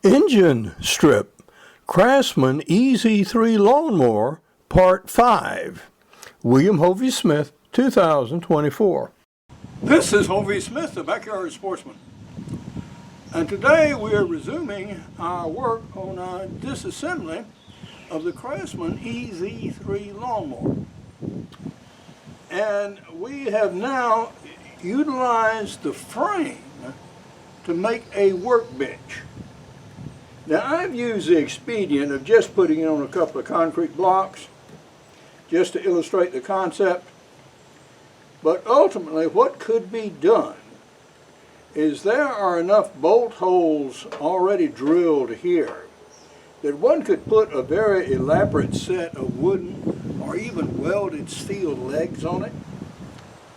Engine Strip, Craftsman EZ-3 Lawnmower, Part 5. William Hovey Smith, 2024. This is Hovey Smith, the Backyard Sportsman. And today we are resuming our work on our disassembly of the Craftsman EZ-3 Lawnmower. And we have now utilized the frame to make a workbench. Now, I've used the expedient of just putting it on a couple of concrete blocks just to illustrate the concept. But ultimately, what could be done is there are enough bolt holes already drilled here that one could put a very elaborate set of wooden or even welded steel legs on it.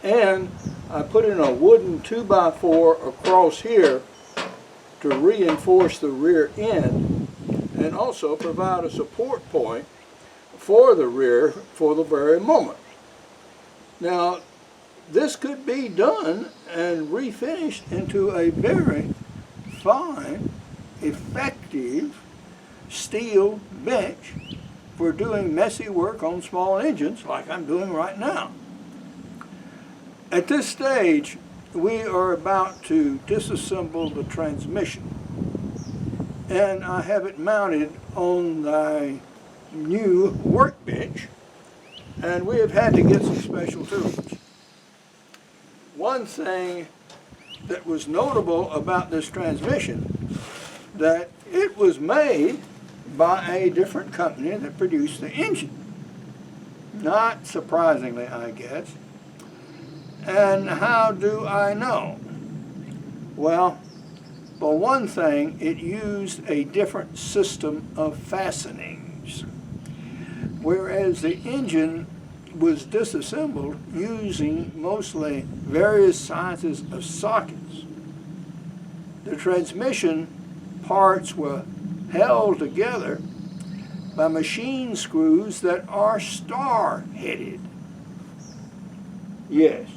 And I put in a wooden 2x4 across here to reinforce the rear end and also provide a support point for the rear for the very moment. Now, this could be done and refinished into a very fine, effective steel bench for doing messy work on small engines like I'm doing right now. At this stage, we are about to disassemble the transmission, and I have it mounted on the new workbench, and we have had to get some special tools. One thing that was notable about this transmission, that it was made by a different company that produced the engine. Not surprisingly, I guess. And how do I know? Well, for one thing, it used a different system of fastenings, whereas the engine was disassembled using mostly various sizes of sockets. The transmission parts were held together by machine screws that are star-headed. Yes.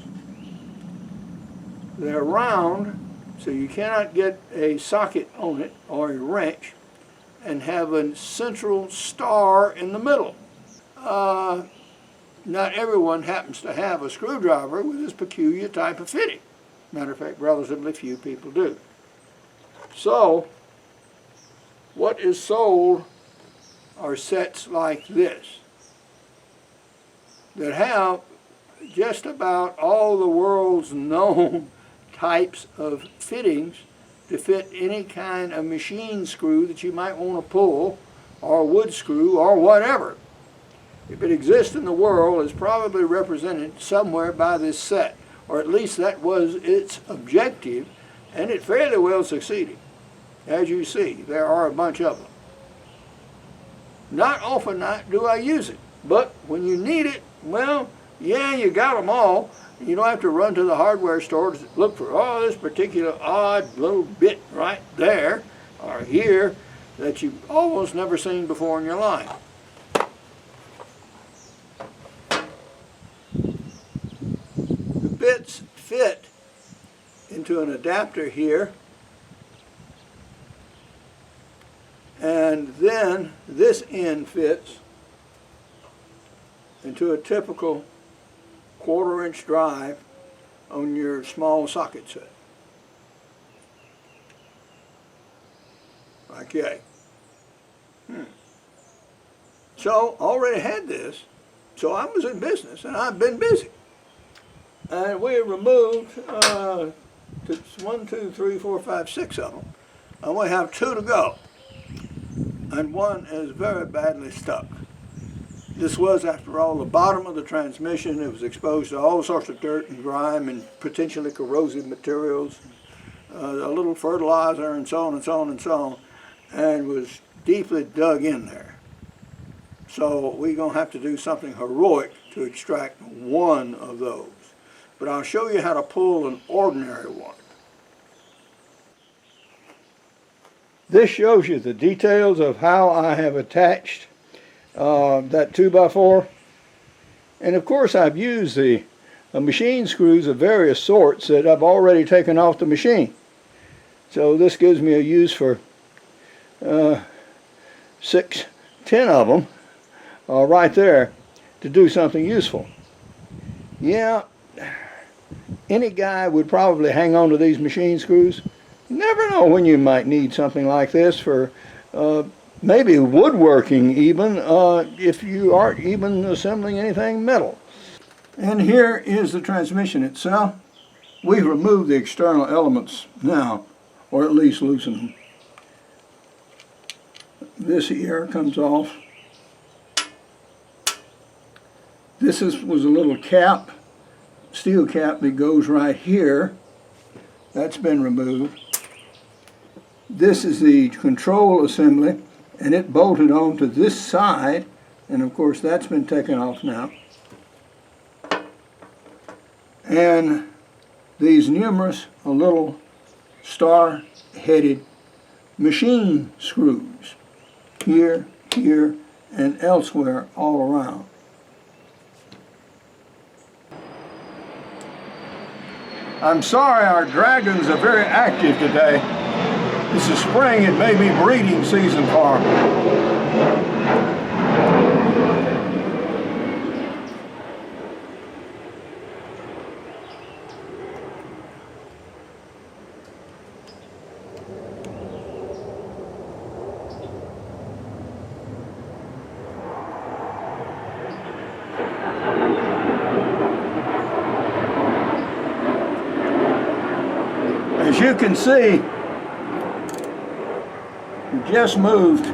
They're round, so you cannot get a socket on it or a wrench and have a central star in the middle. Not everyone happens to have a screwdriver with this peculiar type of fitting. Matter of fact, relatively few people do. So, what is sold are sets like this that have just about all the world's known types of fittings to fit any kind of machine screw that you might want to pull, or wood screw, or whatever. If it exists in the world, it's probably represented somewhere by this set, or at least that was its objective, and it fairly well succeeded. As you see, there are a bunch of them. Not often do I use it, but when you need it, well, yeah, you got them all. You don't have to run to the hardware store to look for, oh, this particular odd little bit right there or here that you've almost never seen before in your life. The bits fit into an adapter here, and then this end fits into a typical 1/4-inch drive on your small socket set. Okay. So, already had this, so I was in business, and I've been busy. And we removed 1, 2, 3, 4, 5, 6 of them, and we have 2 to go. And one is very badly stuck. This was, after all, the bottom of the transmission. It was exposed to all sorts of dirt and grime and potentially corrosive materials, a little fertilizer and so on and so on and so on, and was deeply dug in there. So we're going to have to do something heroic to extract one of those. But I'll show you how to pull an ordinary one. This shows you the details of how I have attached that 2x4, and of course I've used the machine screws of various sorts that I've already taken off the machine. So this gives me a use for 6, 10 of them right there to do something useful. Yeah, any guy would probably hang on to these machine screws. You never know when you might need something like this for maybe woodworking even, if you aren't even assembling anything metal. And here is the transmission itself. We've removed the external elements now, or at least loosened them. This here comes off. This was a little cap, steel cap that goes right here. That's been removed. This is the control assembly, and it bolted onto this side, and of course that's been taken off now. And these numerous little star-headed machine screws here, here, and elsewhere all around. I'm sorry our dragons are very active today. This is spring, it may be breeding season for them. As you can see, we just moved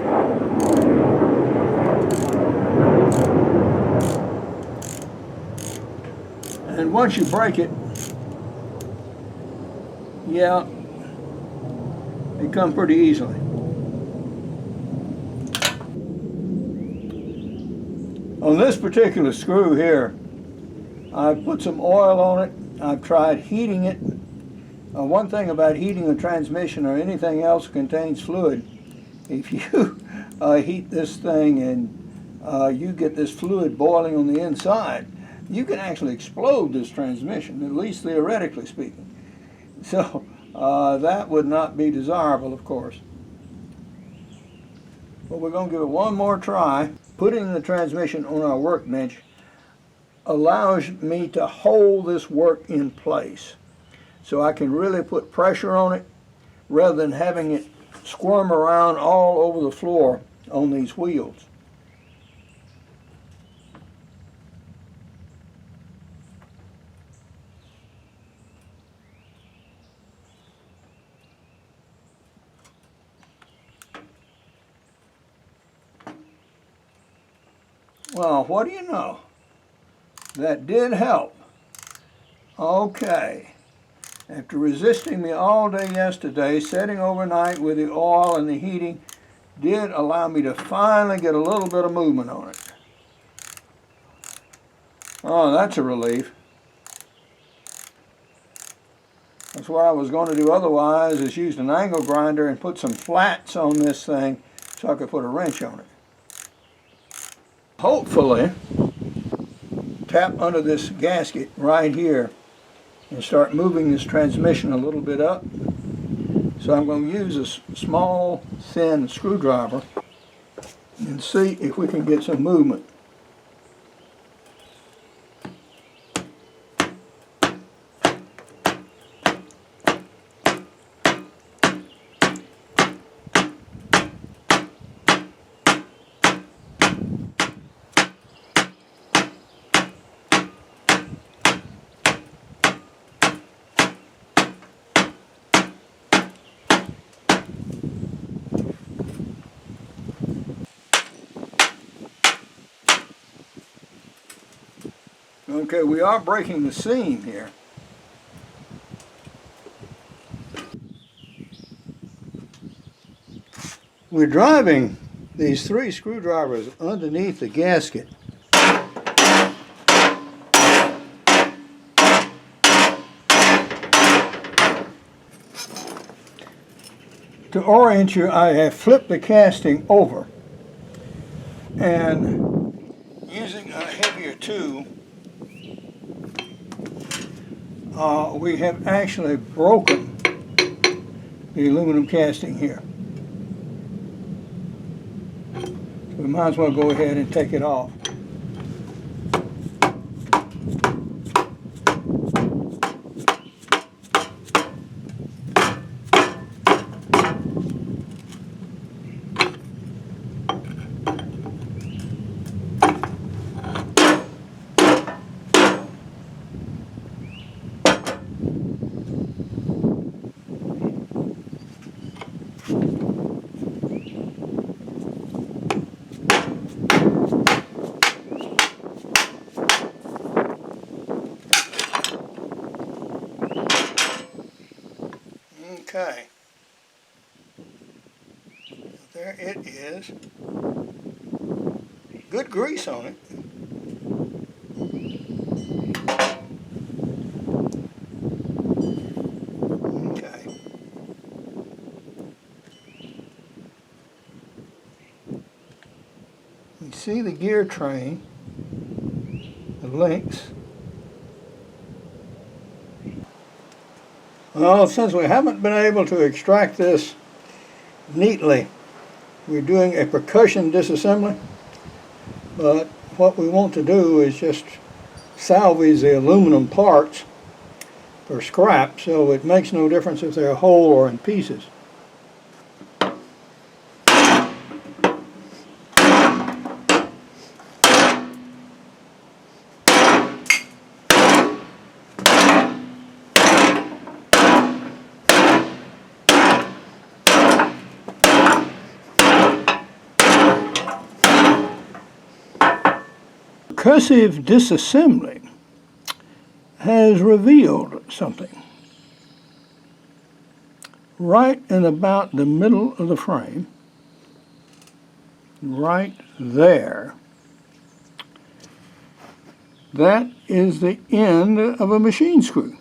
and once you break it, yeah, they come pretty easily. On this particular screw here, I've put some oil on it. I've tried heating it. One thing about heating a transmission or anything else that contains fluid, if you heat this thing and you get this fluid boiling on the inside, you can actually explode this transmission, at least theoretically speaking. So that would not be desirable, of course. But we're going to give it one more try. Putting the transmission on our workbench allows me to hold this work in place, so I can really put pressure on it rather than having it squirm around all over the floor on these wheels. Well, what do you know? That did help. Okay. After resisting me all day yesterday, setting overnight with the oil and the heating did allow me to finally get a little bit of movement on it. Oh, that's a relief. That's what I was going to do otherwise, is use an angle grinder and put some flats on this thing so I could put a wrench on it. Hopefully, tap under this gasket right here and start moving this transmission a little bit up. So I'm going to use a small, thin screwdriver and see if we can get some movement. Okay, we are breaking the seam here. We're driving these 3 screwdrivers underneath the gasket. To orient you, I have flipped the casting over, and using a heavier tool, we have actually broken the aluminum casting here. we might as well go ahead and take it off. Okay, there it is. Good grease on it. Okay. You see the gear train, the links. Well, since we haven't been able to extract this neatly, we're doing a percussion disassembly, but what we want to do is just salvage the aluminum parts for scrap, so it makes no difference if they're whole or in pieces. Percussive disassembly has revealed something. Right in about the middle of the frame, right there, that is the end of a machine screw.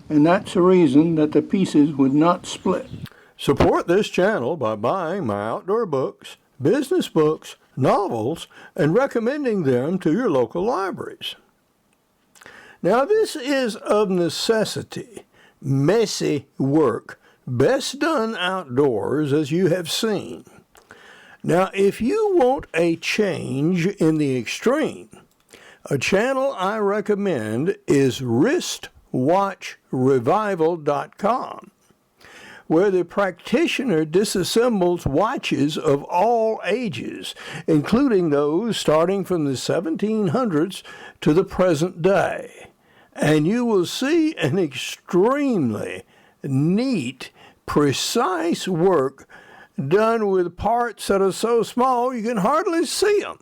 And that's the reason that the pieces would not split. Support this channel by buying my outdoor books, business books, novels, and recommending them to your local libraries. Now, this is of necessity messy work, best done outdoors, as you have seen. Now, if you want a change in the extreme, a channel I recommend is wristwatchrevival.com, where the practitioner disassembles watches of all ages, including those starting from the 1700s to the present day. And you will see an extremely neat, precise work done with parts that are so small you can hardly see them.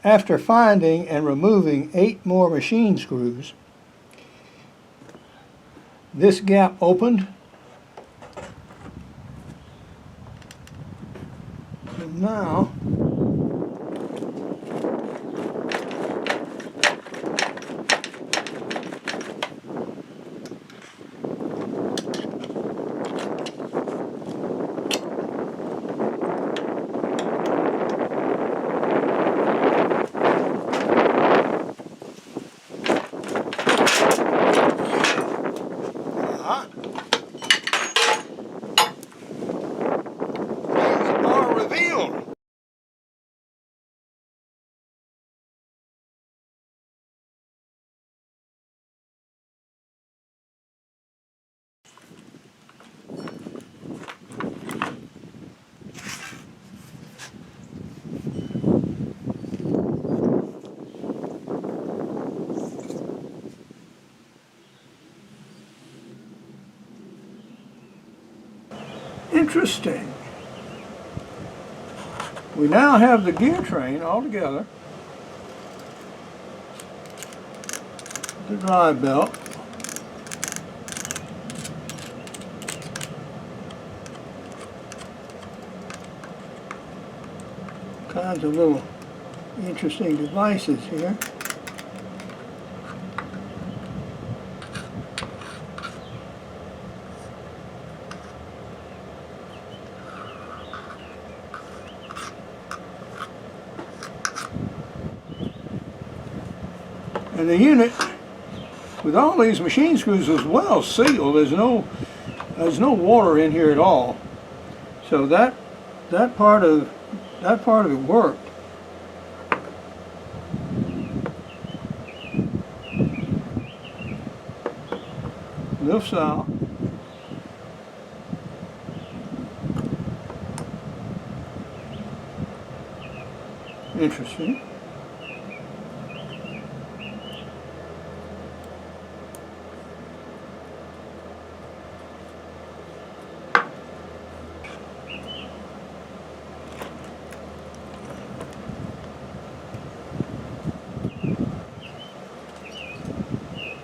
After finding and removing 8 more machine screws, this gap opened. And now interesting. We now have the gear train all together, the drive belt, kinds of little interesting devices here. And the unit, with all these machine screws, is well sealed. There's no water in here at all. So that part of that part of it worked. Lifts out. Interesting.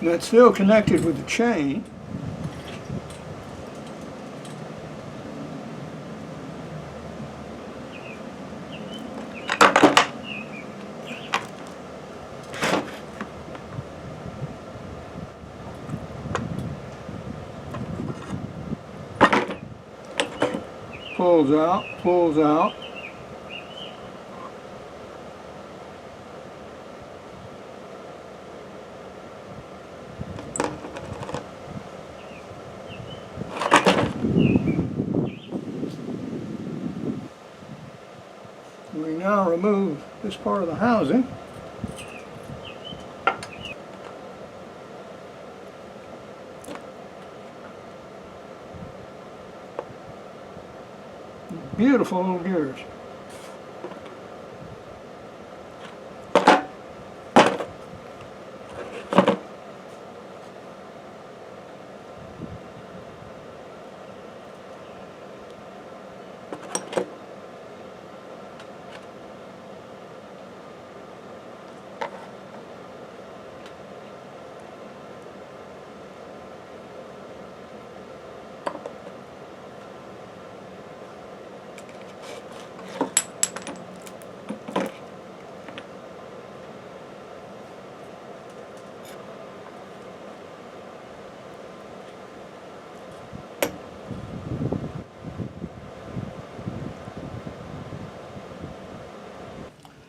That's still connected with the chain. Pulls out, pulls out. We now remove this part of the housing. Beautiful little gears.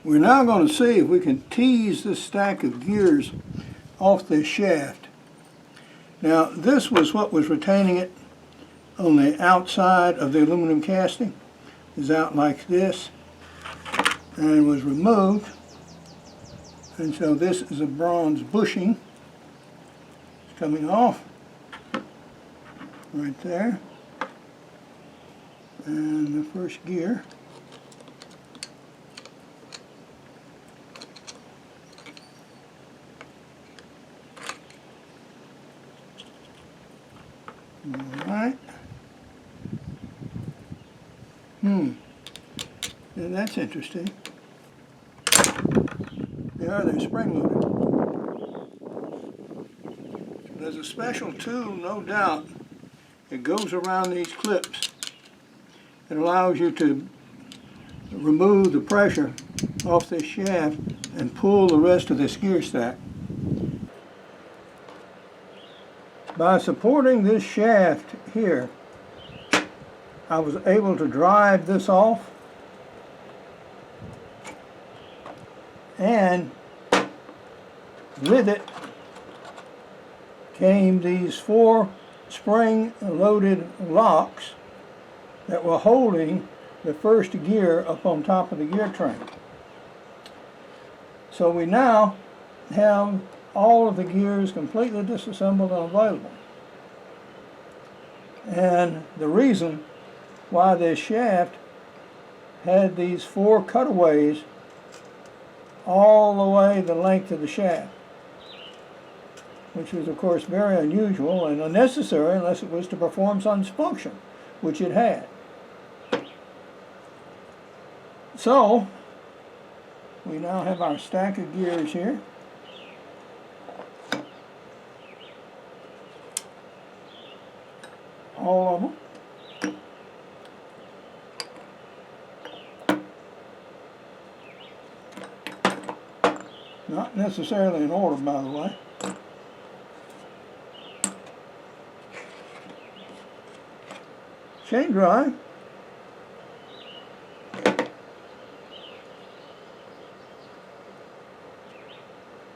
We're now going to see if we can tease this stack of gears off this shaft. Now, this was what was retaining it on the outside of the aluminum casting. Is out like this and was removed. And so this is a bronze bushing. It's coming off right there. And the first gear. Alright. And that's interesting. They're spring loaded. There's a special tool, no doubt. It goes around these clips. It allows you to remove the pressure off this shaft and pull the rest of this gear stack. By supporting this shaft here, I was able to drive this off, and with it came these 4 spring-loaded locks that were holding the first gear up on top of the gear train. So we now have all of the gears completely disassembled and available. And the reason why this shaft had these 4 cutaways all the way the length of the shaft, which was of course very unusual and unnecessary unless it was to perform some function, which it had. So we now have our stack of gears here. All of them. Not necessarily in order, by the way. Chain drive.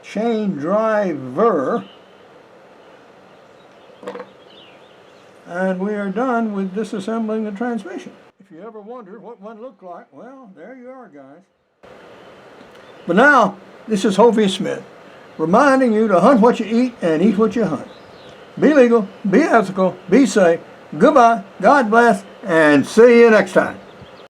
Chain driver. And we are done with disassembling the transmission. If you ever wondered what one looked like, well, there you are, guys. But now, this is Hovey Smith, reminding you to hunt what you eat and eat what you hunt. Be legal, be ethical, be safe. Goodbye, God bless, and see you next time.